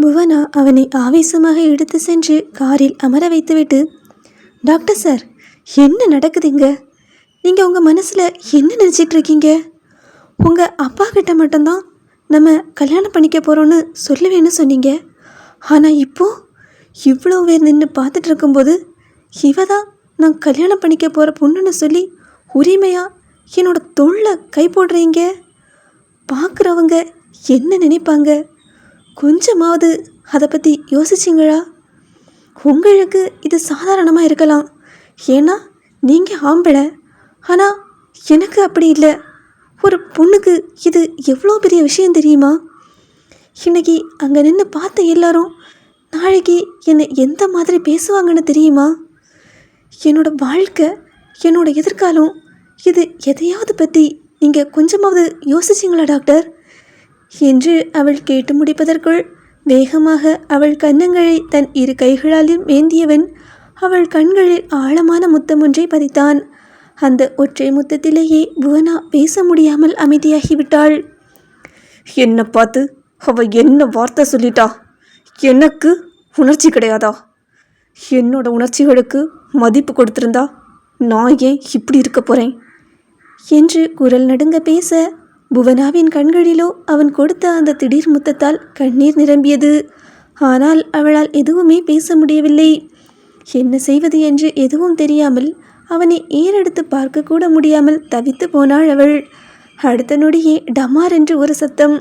புவனா அவனை ஆவேசமாக எடுத்து சென்று காரில் அமர வைத்துவிட்டு, டாக்டர் சார், என்ன நடக்குதுங்க? நீங்கள் உங்கள் மனசில் என்ன நினச்சிட்டு இருக்கீங்க? உங்கள் அப்பா கிட்ட மட்டும்தான் நம்ம கல்யாணம் பண்ணிக்க போகிறோன்னு சொல்லுவேன்னு சொன்னீங்க. ஆனால் இப்போது இவ்வளோ பேர் நின்று பார்த்துட்டு இருக்கும்போது இவ தான் நான் கல்யாணம் பண்ணிக்க போகிற பொண்ணுன்னு சொல்லி உரிமையாக என்னோட தொழிலை கை போடுறீங்க. பார்க்குறவங்க என்ன நினைப்பாங்க? கொஞ்சமாவது அதை பற்றி யோசிச்சிங்களா? உங்களுக்கு இது சாதாரணமாக இருக்கலாம், ஏன்னா நீங்கள் ஆம்பளை. ஆனால் எனக்கு அப்படி இல்லை. ஒரு பொண்ணுக்கு இது எவ்வளோ பெரிய விஷயம் தெரியுமா? இன்னைக்கு அங்கே நின்று பார்த்த எல்லாரும் நாளைக்கு என்னை எந்த மாதிரி பேசுவாங்கன்னு தெரியுமா? என்னோடய வாழ்க்கை, என்னோடய எதிர்காலம், இது எதையாவது பற்றி நீங்கள் கொஞ்சமாவது யோசிச்சிங்களா டாக்டர் என்று அவள் கேட்டு முடிப்பதற்குள் வேகமாக அவள் கன்னங்களை தன் இரு கைகளாலும் ஏந்தியவன் அவள் கண்களில் ஆழமான முத்தம் ஒன்றை பதித்தான். அந்த ஒற்றை முத்தத்திலேயே புவனா பேச முடியாமல் அமைதியாகிவிட்டாள். என்னை பார்த்து அவ என்ன வார்த்தை சொல்லிட்டா? எனக்கு உணர்ச்சி கிடையாதா? என்னோட உணர்ச்சிகளுக்கு மதிப்பு கொடுத்துருந்தா நான் ஏன் இப்படி இருக்க போகிறேன் என்று குரல் நடுங்க பேச, புவனாவின் கண்களிலோ அவன் கொடுத்த அந்த திடீர் முத்தத்தால் கண்ணீர் நிரம்பியது. ஆனால் அவளால் எதுவுமே பேச முடியவில்லை. என்ன செய்வது என்று எதுவும் தெரியாமல் அவனை ஏறெடுத்து பார்க்க கூட முடியாமல் தவித்து போனாள் அவள். அடுத்த நொடியே டமார் என்று ஒரு சத்தம்.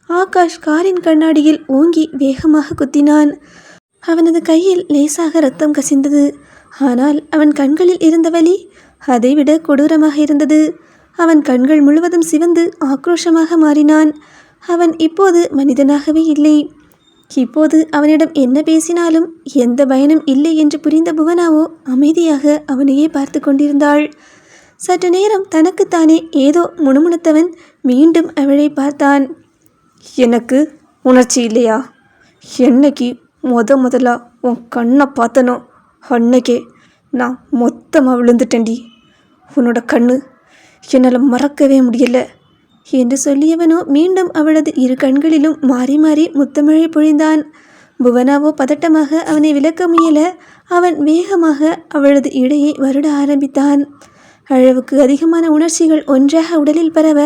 ஆகாஷ் காரின் கண்ணாடியில் ஓங்கி வேகமாக குத்தினான். அவனது கையில் லேசாக ரத்தம் கசிந்தது. ஆனால் அவன் கண்களில் இருந்த வலி அதைவிட கொடூரமாக இருந்தது. அவன் கண்கள் முழுவதும் சிவந்து ஆக்ரோஷமாக மாறினான். அவன் இப்போது மனிதனாகவே இல்லை. இப்போது அவனிடம் என்ன பேசினாலும் எந்த பயனும் இல்லை என்று புரிந்த புவனாவோ அமைதியாக அவனையே பார்த்து கொண்டிருந்தாள். சற்று நேரம் தனக்குத்தானே ஏதோ முணுமுணுத்தவன் மீண்டும் அவளை பார்த்தான். எனக்கு உணர்ச்சி இல்லையா? என்னைக்கு முதலா உன் கண்ணை பார்த்தனோ அன்னைக்கே நான் மொத்தமாக விழுந்துட்டேன்டி. உன்னோட கண்ணு என்னால் மறக்கவே முடியலை என்று சொல்லியவனோ மீண்டும் அவளது இரு கண்களிலும் மாறி மாறி முத்தமழை பொழிந்தான். புவனாவோ பதட்டமாக அவனை விலக்க முயல அவன் வேகமாக அவளது இடையை வருட ஆரம்பித்தான். அளவுக்கு அதிகமான உணர்ச்சிகள் ஒன்றாக உடலில் பரவ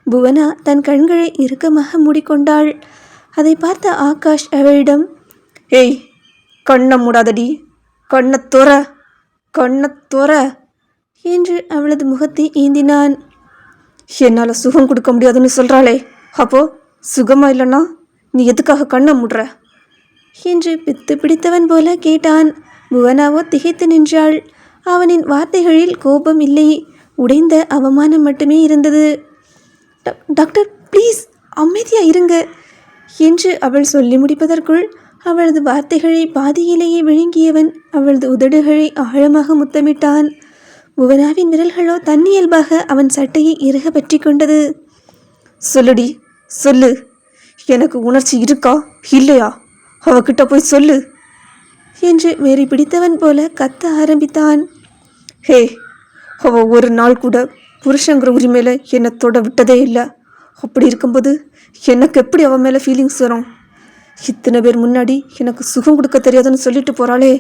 புவனா தன் கண்களை இறுக்கமாக மூடிக்கொண்டாள். அதை பார்த்த ஆகாஷ் அவளிடம், ஏய், கண்ணை மூடாதடி, கண்ணை துற என்று அவளது முகத்தை ஏந்தினான். என்னால் சுகம் கொடுக்க முடியாதுன்னு சொல்கிறாளே, அப்போ சுகமாக இல்லைன்னா நீ எதுக்காக கண்ணை மூடுற என்று பித்து பிடித்தவன் போல கேட்டான். புவனாவோ திகைத்து நின்றாள். அவனின் வார்த்தைகளில் கோபம் இல்லை, உடைந்த அவமானம் மட்டுமே இருந்தது. டாக்டர் ப்ளீஸ் அமைதியாக இருங்க என்று அவள் சொல்லி முடிப்பதற்குள் அவளது வார்த்தைகளை பாதியிலேயே விழுங்கியவன் அவளது உதடுகளை ஆழமாக முத்தமிட்டான். புவனாவின் விரல்களோ தன்னியல்பாக அவன் சட்டையை இறுக பற்றி கொண்டது. சொல்லுடி, சொல்லு, எனக்கு உணர்ச்சி இருக்கா இல்லையா? அவகிட்ட போய் சொல்லு என்று வெறி பிடித்தவன் போல கத்த ஆரம்பித்தான். ஹே, அவ ஒரு நாள் கூட புருஷங்கிற உரிமையில் என்னை தொட விட்டதே இல்லை. அப்படி இருக்கும்போது எனக்கு எப்படி அவன் மேலே ஃபீலிங்ஸ் வரும்? இத்தனை பேர் முன்னாடி எனக்கு சுகம் கொடுக்க தெரியாதுன்னு சொல்லிட்டு போகிறாளே,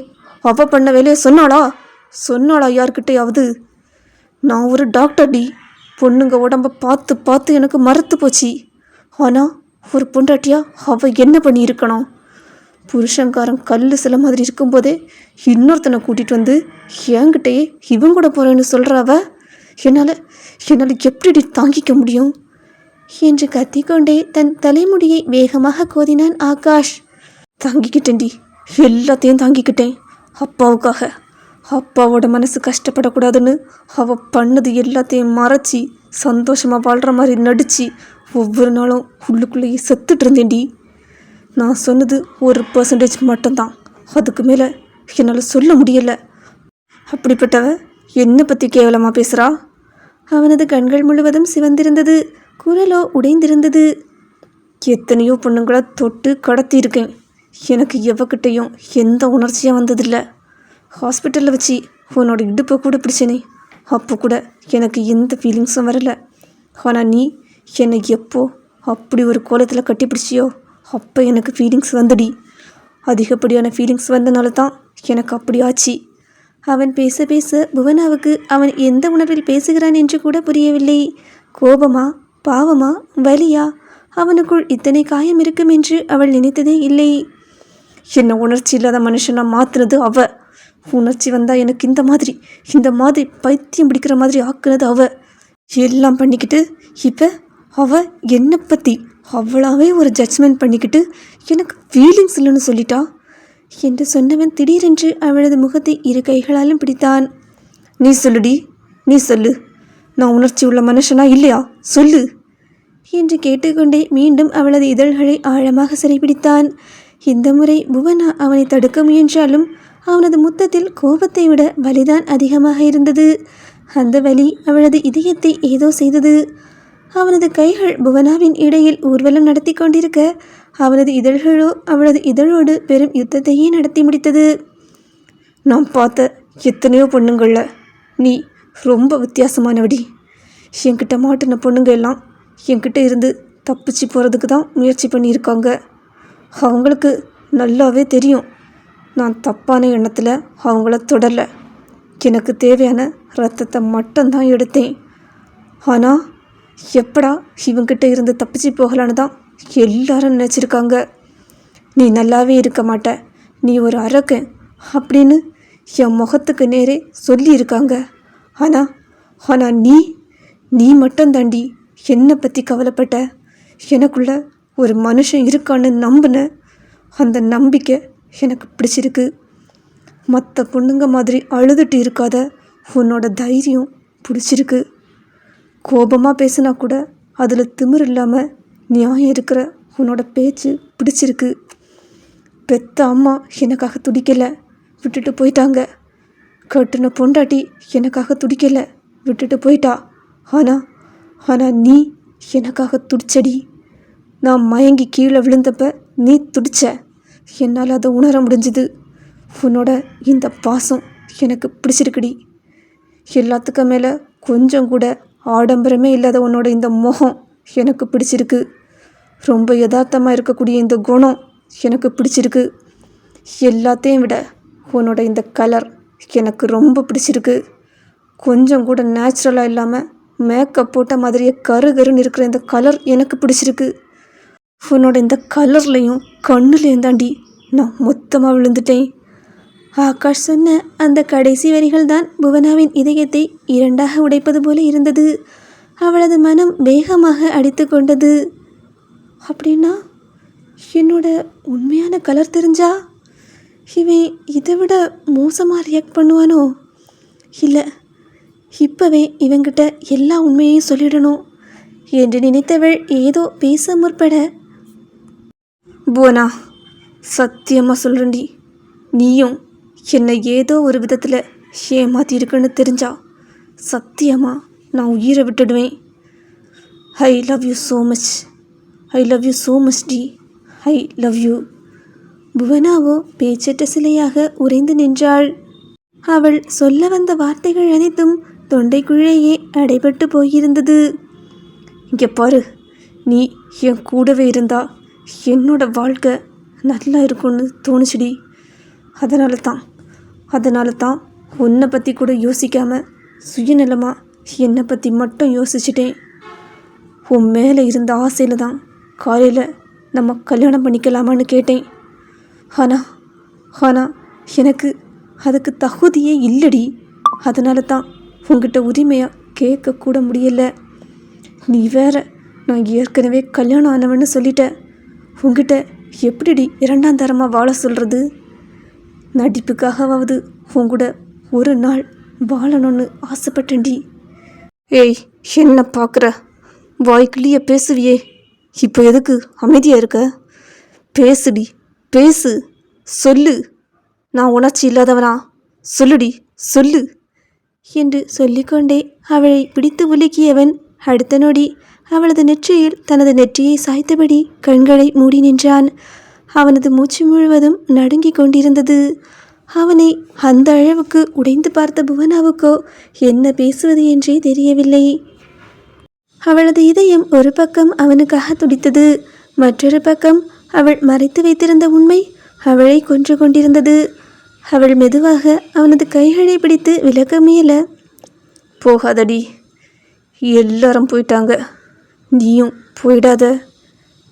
அவள் பண்ண வேலையை சொன்னாளா யார்கிட்டையாவது? நான் ஒரு டாக்டர் டி. பொண்ணுங்க உடம்ப பார்த்து பார்த்து எனக்கு மறத்து போச்சு. ஆனால் ஒரு பொண்டாட்டியா அவள் என்ன பண்ணியிருக்கணும்? புருஷங்காரன் கல் சில மாதிரி இருக்கும்போதே இன்னொருத்தனை கூட்டிகிட்டு வந்து என்கிட்டயே இவன் கூட போகிறேன்னு சொல்கிறவ என்னால் எப்படி தாங்கிக்க முடியும் என்று கத்திக்கொண்டே தன் தலைமுடியை வேகமாக கோதினான் ஆகாஷ். தாங்கிக்கிட்டேன்டி, எல்லாத்தையும் தாங்கிக்கிட்டேன். அப்பாவுக்காக. அப்பாவோட மனசு கஷ்டப்படக்கூடாதுன்னு அவள் பண்ணது எல்லாத்தையும் மறைச்சி சந்தோஷமாக வாழ்கிற மாதிரி நடித்து ஒவ்வொரு நாளும் உள்ளுக்குள்ளேயே செத்துட்டு இருந்தேன்டி. நான் சொன்னது 1% மட்டும்தான், அதுக்கு மேலே என்னால் சொல்ல முடியலை. அப்படிப்பட்டவ என்னை பற்றி கேவலமாக பேசுகிறா? அவனது கண்கள் முழுவதும் சிவந்திருந்தது, குரலோ உடைந்திருந்தது. எத்தனையோ பொண்ணுங்களை தொட்டு கடத்தியிருக்கேன். எனக்கு எவகிட்டையும் எந்த உணர்ச்சியாக வந்ததில்லை. ஹாஸ்பிட்டலில் வச்சு உன்னோட இடுப்பை கூட பிடிச்சனே, அப்போ கூட எனக்கு எந்த ஃபீலிங்ஸும் வரலை. ஆனால் நீ என்னை எப்போ அப்படி ஒரு கோலத்தில் கட்டி பிடிச்சியோ அப்போ எனக்கு ஃபீலிங்ஸ் வந்துடி. அதிகப்படியான ஃபீலிங்ஸ் வந்தனால தான் எனக்கு அப்படி ஆச்சு. அவன் பேச பேச புவனாவுக்கு அவன் எந்த உணர்வில் பேசுகிறான் என்று கூட புரியவில்லை. கோபமா, பாவமா, வலியா? அவனுக்குள் இத்தனை காயம் இருக்கும் என்று அவள் நினைத்ததே இல்லை. என்னை உணர்ச்சி இல்லாத மனுஷனா மாற்றுனது அவ. உணர்ச்சி வந்தால் எனக்கு இந்த மாதிரி பைத்தியம் பிடிக்கிற மாதிரி ஆக்குனது அவ. எல்லாம் பண்ணிக்கிட்டு இப்போ அவ என்னை பற்றி அவளாவே ஒரு ஜட்ஜ்மெண்ட் பண்ணிக்கிட்டு எனக்கு ஃபீலிங்ஸ் இல்லைன்னு சொல்லிட்டா என்று சொன்னவன் திடீரென்று அவளது முகத்தை இரு கைகளாலும் பிடித்தான். நீ சொல்லுடி, நீ சொல்லு. நான் உணர்ச்சி உள்ள மனுஷனா இல்லையா சொல்லு என்று கேட்டுக்கொண்டே மீண்டும் அவளது இதழ்களை ஆழமாக சிறைப்பிடித்தான். இந்த முறை புவனா அவனை தடுக்க முயன்றாலும் அவனது முத்தத்தில் கோபத்தை விட வலிதான் அதிகமாக இருந்தது. அந்த வலி அவளது இதயத்தை ஏதோ செய்தது. அவனது கைகள் புவனாவின் இடையில் ஊர்வலம் நடத்தி கொண்டிருக்க அவனது இதழ்களோ அவளது இதழோடு பெரும் யுத்தத்தையே நடத்தி முடித்தது. நான் பார்த்த எத்தனையோ பொண்ணுங்கள நீ ரொம்ப வித்தியாசமானவடி. என்கிட்ட மாட்டின பொண்ணுங்க எல்லாம் என்கிட்ட இருந்து தப்பிச்சு போகிறதுக்கு தான் முயற்சி பண்ணியிருக்காங்க. அவங்களுக்கு நல்லாவே தெரியும் நான் தப்பான எண்ணத்தில் அவங்கள தொடரல. எனக்கு தேவையான ரத்தத்தை மட்டும்தான் எடுத்தேன். ஆனால் எப்படா இவங்கிட்ட இருந்து தப்பிச்சு போகலான்னு தான் எல்லாரும் நினச்சிருக்காங்க. நீ நல்லாவே இருக்க மாட்ட, நீ ஒரு அரக்கன் அப்படின்னு என் முகத்துக்கு நேரே சொல்லியிருக்காங்க. ஆனால் நீ மட்டும் தாண்டி என்னை பற்றி கவலைப்பட்ட. எனக்குள்ள ஒரு மனுஷன் இருக்கான்னு நம்பின. அந்த நம்பிக்கை எனக்கு பிடிச்சிருக்கு. மற்ற பொண்ணுங்க மாதிரி அழுதுட்டு இருக்காத உன்னோட தைரியம் பிடிச்சிருக்கு. கோபமாக பேசினா கூட அதில் திமிர் இல்லாமல் நியாயம் இருக்கிற உன்னோட பேச்சு பிடிச்சிருக்கு. பெத்த அம்மா எனக்காக துடிக்கலை, விட்டுட்டு போயிட்டாங்க. கட்டுன பொண்டாட்டி எனக்காக துடிக்கலை, விட்டுட்டு போயிட்டா. ஆனால் நீ எனக்காக துடிச்சடி. நான் மயங்கி கீழே விழுந்தப்ப நீ துடிச்ச. என்னால் அதை உணர முடிஞ்சுது. உன்னோட இந்த பாசம் எனக்கு பிடிச்சிருக்குடி. எல்லாத்துக்கும் மேலே கொஞ்சம் கூட ஆடம்பரமே இல்லாத உன்னோட இந்த முகம் எனக்கு பிடிச்சிருக்கு. ரொம்ப யதார்த்தமாக இருக்கக்கூடிய இந்த குணம் எனக்கு பிடிச்சிருக்கு. எல்லாத்தையும் விட உன்னோட இந்த கலர் எனக்கு ரொம்ப பிடிச்சிருக்கு. கொஞ்சம் கூட நேச்சுரலாக இல்லாமல் மேக்கப் போட்ட மாதிரியே கருன்னு இருக்கிற இந்த கலர் எனக்கு பிடிச்சிருக்கு. உன்னோட இந்த கலர்லையும் கண்ணுலையும் தாண்டி நான் மொத்தமாக விழுந்துட்டேன். ஆகாஷ் சொன்ன அந்த கடைசி வரிகள் தான் புவனாவின் இதயத்தை இரண்டாக உடைப்பது போல இருந்தது. அவளது மனம் வேகமாக அடித்து கொண்டது. அப்படின்னா என்னோட உண்மையான கலர் தெரிஞ்சா இவன் இதை விட மோசமாக ரியாக்ட் பண்ணுவானோ? இல்லை, இப்போவே இவங்கிட்ட எல்லா உண்மையையும் சொல்லிடணும் என்று நினைத்தவள் ஏதோ பேச முற்பட, புவனா, சத்தியமாக சொல்கிறேன்டி, நீயும் என்னை ஏதோ ஒரு விதத்தில் ஏமாற்றிருக்குன்னு தெரிஞ்சா சத்தியமாக நான் உயிரை விட்டுடுவேன். I love you so much. I love you so much டி. I love you. புவனாவோ பேச்சற்ற சிலையாக உறைந்து நின்றாள். அவள் சொல்ல வந்த வார்த்தைகள் அனைத்தும் தொண்டைக்குள்ளேயே அடைபட்டு போயிருந்தது. இங்கே பாரு, நீ என் கூடவே இருந்தா என்னோட வாழ்க்கை நல்லா இருக்கும்னு தோணுச்சுடி. அதனால தான் உன்னை பற்றி கூட யோசிக்காமல் சுயநலமாக என்னை பற்றி மட்டும் யோசிச்சிட்டேன். உன் மேலே இருந்த ஆசையில் தான் காலையில் நம்ம கல்யாணம் பண்ணிக்கலாமான்னு கேட்டேன். ஆனால் எனக்கு அதுக்கு தகுதியே இல்லடி. அதனால தான் உங்ககிட்ட உரிமையாக கேட்கக்கூட முடியலை. நீ வேற, நான் ஏற்கனவே கல்யாணம் ஆனவன்னு சொல்லிட்ட. உங்ககிட்ட எப்படிடி இரண்டாம் தரமாக வாழ சொல்கிறது? நடிப்புக்காகவாவது உங்கூட ஒரு நாள் வாழணும்னு ஆசைப்பட்டேன்டி. ஏய், என்ன பார்க்குற? வாய்க்குள்ளேயே பேசுவியே, இப்போ எதுக்கு அமைதியாக இருக்க? பேசுடி, பேசு, சொல்லு. நான் உணர்ச்சி இல்லாதவனா? சொல்லுடி, சொல்லு என்று சொல்லிக்கொண்டே அவளை பிடித்து உலுக்கியவன் அடுத்த நொடி அவளது நெற்றியில் தனது நெற்றியை சாய்த்தபடி கண்களை மூடி நின்றான். அவனது மூச்சு முழுவதும் நடுங்கிக் கொண்டிருந்தது. அவனை அந்த அளவுக்கு உடைந்து பார்த்த புவனாவுக்கோ என்ன பேசுவது என்றே தெரியவில்லை. அவளது இதயம் ஒரு பக்கம் அவனுக்காக துடித்தது, மற்றொரு பக்கம் அவள் மறைத்து வைத்திருந்த உண்மை அவளை கொன்று கொண்டிருந்தது. அவள் மெதுவாக அவனது கைகளை பிடித்து விலக முயல. போகாதடி, எல்லாரும் போயிட்டாங்க, நீயும் போயிடாத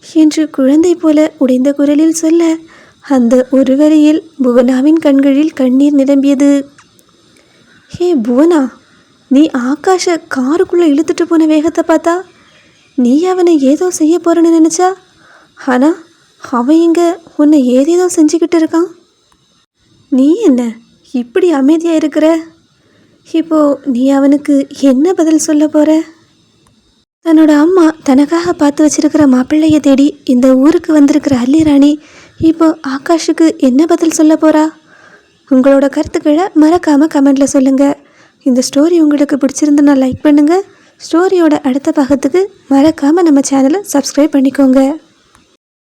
என்று குழந்தை போல உடைந்த குரலில் சொல்ல, அந்த ஒரு வரியில் புவனாவின் கண்களில் கண்ணீர் நிரம்பியது. ஹே புவனா, நீ ஆகாஷை காருக்குள்ளே இழுத்துட்டு போன வேகத்தை பார்த்தா நீ அவனை ஏதோ செய்ய போறன்னு நினச்சா, ஆனால் அவன் இங்கே உன்னை ஏதேதோ செஞ்சுக்கிட்டு இருக்கான். நீ என்ன இப்படி அமைதியாக இருக்கிற? இப்போ நீ அவனுக்கு என்ன பதில் சொல்ல போற? தன்னோட அம்மா தனக்காக பார்த்து வச்சிருக்கிற மாப்பிள்ளையை தேடி இந்த ஊருக்கு வந்திருக்கிற அல்லிராணி இப்போ ஆகாஷுக்கு என்ன பதில் சொல்ல போறா? உங்களோட கருத்துக்களை மறக்காமல் கமெண்டில் சொல்லுங்கள். இந்த ஸ்டோரி உங்களுக்கு பிடிச்சிருந்தனா லைக் பண்ணுங்கள். ஸ்டோரியோட அடுத்த பாகத்துக்கு மறக்காமல் நம்ம சேனலை சப்ஸ்கிரைப் பண்ணிக்கோங்க.